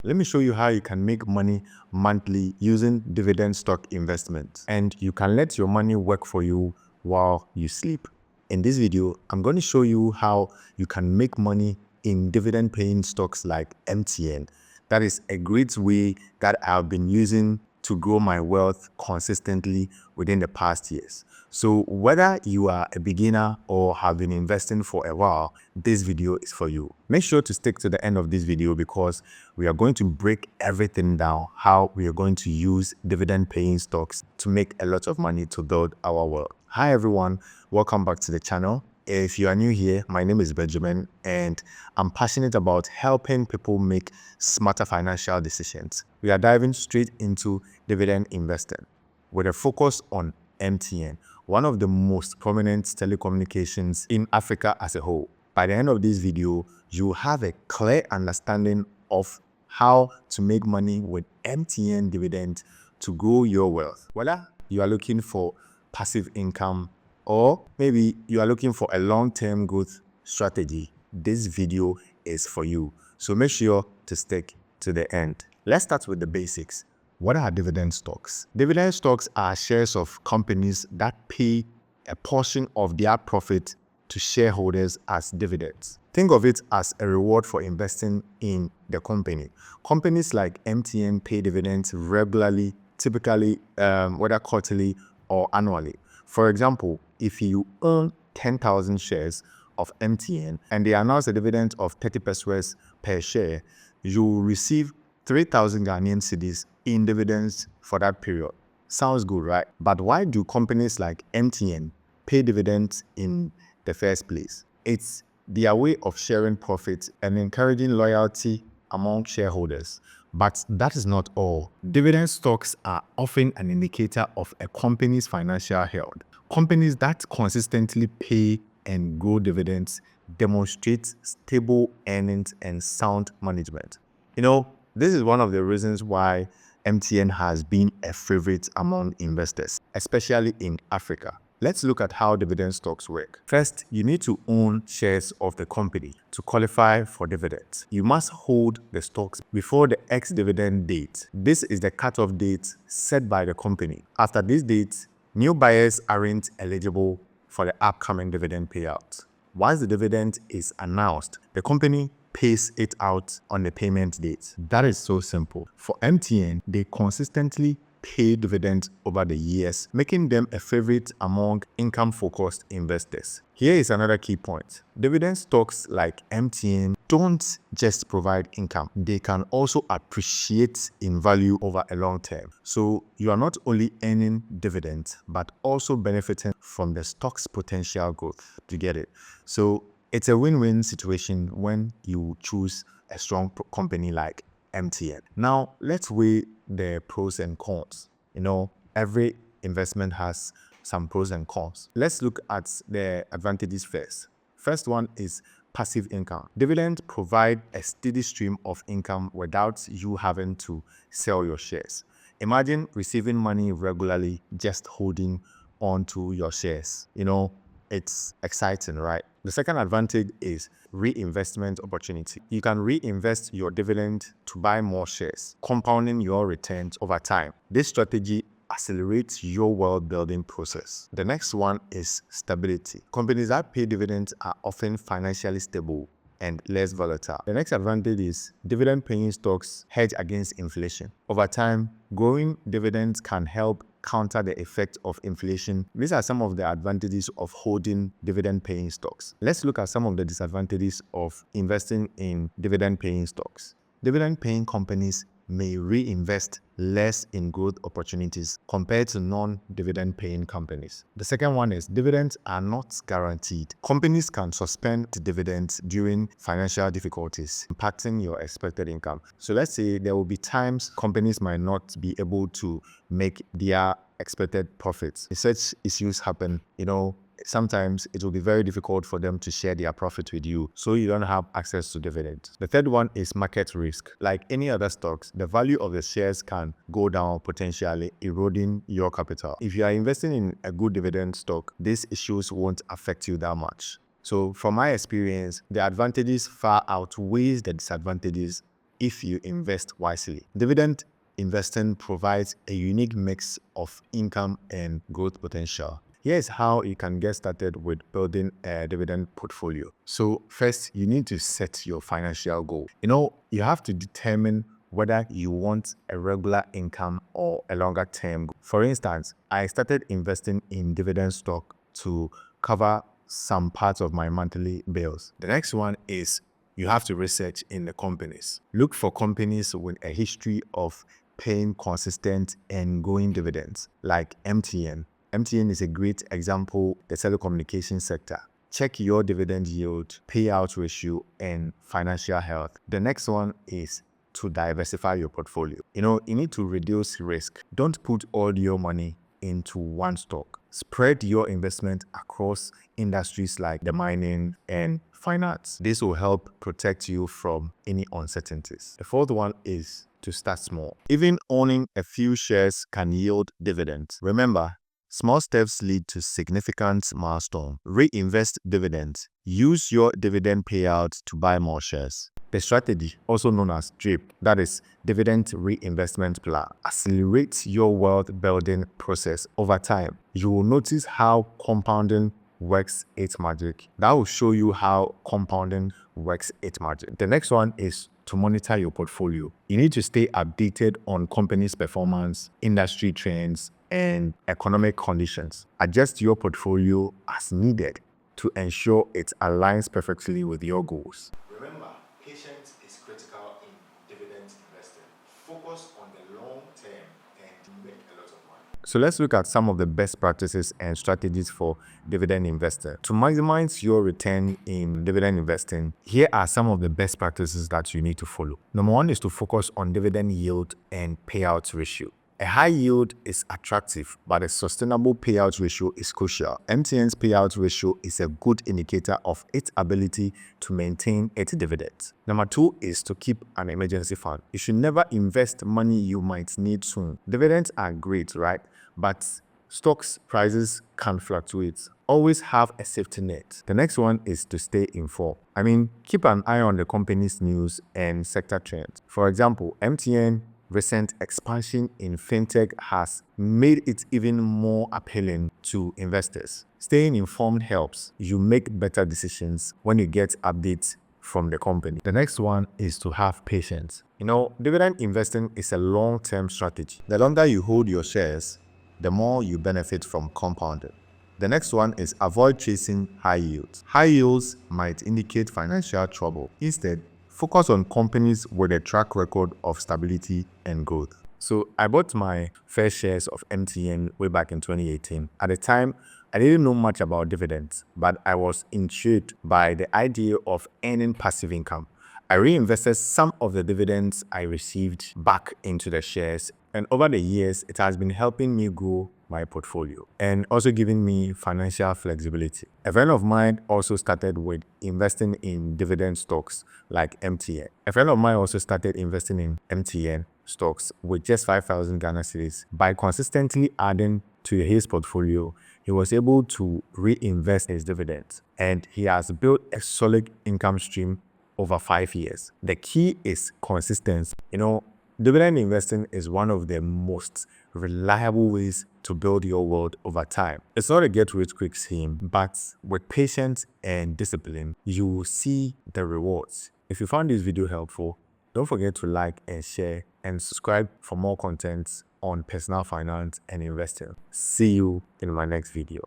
Let me show you how you can make money monthly using dividend stock investments. And you can let your money work for you while you sleep. In this video, I'm going to show you how you can make money in dividend paying stocks like MTN. That is a great way that I've been using to grow my wealth consistently within the past years. So whether you are a beginner or have been investing for a while, this video is for you. Make sure to stick to the end of this video because we are going to break everything down, how we are going to use dividend paying stocks to make a lot of money to build our wealth. Hi everyone, welcome back to the channel. If you are new here, my name is Benjamin and I'm passionate about helping people make smarter financial decisions. We are diving straight into dividend investing with a focus on MTN, one of the most prominent telecommunications in Africa as a whole. By the end of this video, you have a clear understanding of how to make money with MTN Dividend to grow your wealth. Whether you are looking for passive income or maybe you are looking for a long-term growth strategy, this video is for you. So make sure to stick to the end. Let's start with the basics. What are dividend stocks? Dividend stocks are shares of companies that pay a portion of their profit to shareholders as dividends. Think of it as a reward for investing in the company. Companies like MTN pay dividends regularly, typically whether quarterly or annually. For example, if you own 10,000 shares of MTN and they announce a dividend of 30 pesos per share, you will receive 3,000 Ghanaian cedis in dividends for that period. Sounds good, right? But why do companies like MTN pay dividends in the first place? It's their way of sharing profits and encouraging loyalty among shareholders. But that is not all. Dividend stocks are often an indicator of a company's financial health. Companies that consistently pay and grow dividends demonstrate stable earnings and sound management. You know, this is one of the reasons why MTN has been a favorite among investors, especially in Africa. Let's look at how dividend stocks work. First, you need to own shares of the company to qualify for dividends. You must hold the stocks before the ex-dividend date. This is the cutoff date set by the company. After this date, new buyers aren't eligible for the upcoming dividend payout. Once the dividend is announced, the company pays it out on the payment date. That is so simple. For MTN, they consistently pay dividends over the years, making them a favorite among income-focused investors. Here is another key point. Dividend stocks like MTN don't just provide income. They can also appreciate in value over a long term. So you are not only earning dividends, but also benefiting from the stock's potential growth. Do you get it? So it's a win-win situation when you choose a strong company like MTN. Now, let's weigh the pros and cons. You know, every investment has some pros and cons. Let's look at the advantages first. First one is passive income. Dividends provide a steady stream of income without you having to sell your shares. Imagine receiving money regularly just holding on to your shares. You know, it's exciting, right? The second advantage is reinvestment opportunity. You can reinvest your dividend to buy more shares, compounding your returns over time. This strategy accelerates your wealth building process. The next one is stability. Companies that pay dividends are often financially stable and less volatile. The next advantage is dividend paying stocks hedge against inflation. Over time, growing dividends can help counter the effect of inflation. These are some of the advantages of holding dividend paying stocks. Let's look at some of the disadvantages of investing in dividend paying stocks. Dividend paying companies may reinvest less in growth opportunities compared to non-dividend paying companies. The second one is dividends are not guaranteed. Companies can suspend dividends during financial difficulties, impacting your expected income. So let's say there will be times companies might not be able to make their expected profits. If such issues happen, you know, sometimes it will be very difficult for them to share their profit with you, so you don't have access to dividends. The third one is market risk. Like any other stocks, the value of the shares can go down, potentially eroding your capital. If you are investing in a good dividend stock, these issues won't affect you that much. So from my experience, the advantages far outweighs the disadvantages if you invest wisely. Dividend investing provides a unique mix of income and growth potential. Here's how you can get started with building a dividend portfolio. So first, you need to set your financial goal. You have to determine whether you want a regular income or a longer term goal. For instance, I started investing in dividend stock to cover some parts of my monthly bills. The next one is you have to research in the companies. Look for companies with a history of paying consistent and growing dividends, like MTN. MTN is a great example, the telecommunications sector. Check your dividend yield, payout ratio, and financial health. The next one is to diversify your portfolio. You need to reduce risk. Don't put all your money into one stock. Spread your investment across industries like the mining and finance. This will help protect you from any uncertainties. The fourth one is to start small. Even owning a few shares can yield dividends. Remember, small steps lead to significant milestones. Reinvest dividends. Use your dividend payouts to buy more shares. The strategy, also known as DRIP, that is Dividend Reinvestment Plan, accelerates your wealth building process over time. You will notice how compounding works its magic. That will show you how compounding works its magic. The next one is to monitor your portfolio. You need to stay updated on companies' performance, industry trends, and economic conditions. Adjust your portfolio as needed to ensure it aligns perfectly with your goals. Remember, patience is critical in dividend investing. Focus on the long term and make a lot of money. So let's look at some of the best practices and strategies for dividend investing. To maximize your return in dividend investing, here are some of the best practices that you need to follow. Number one is to focus on dividend yield and payout ratio. A high yield is attractive, but a sustainable payout ratio is crucial. MTN's payout ratio is a good indicator of its ability to maintain its dividends. Number two is to keep an emergency fund. You should never invest money you might need soon. Dividends are great, right? But stocks prices can fluctuate. Always have a safety net. The next one is to stay informed. Keep an eye on the company's news and sector trends. For example, MTN recent expansion in fintech has made it even more appealing to investors. Staying informed helps you make better decisions when you get updates from the company. The next one is to have patience. Dividend investing is a long-term strategy. The longer you hold your shares, the more you benefit from compounding. The next one is avoid chasing high yields. High yields might indicate financial trouble. Instead, focus on companies with a track record of stability and growth. So I bought my first shares of MTN way back in 2018. At the time, I didn't know much about dividends, but I was intrigued by the idea of earning passive income. I reinvested some of the dividends I received back into the shares, and over the years, it has been helping me grow my portfolio and also giving me financial flexibility. A friend of mine also started with investing in dividend stocks like MTN. A friend of mine also started investing in MTN stocks with just 5,000 Ghana cedis. By consistently adding to his portfolio, he was able to reinvest his dividends, and he has built a solid income stream over 5 years. The key is consistency. Dividend investing is one of the most reliable ways to build your wealth over time. It's not a get-rich-quick scheme, but with patience and discipline, you will see the rewards. If you found this video helpful, don't forget to like and share and subscribe for more content on personal finance and investing. See you in my next video.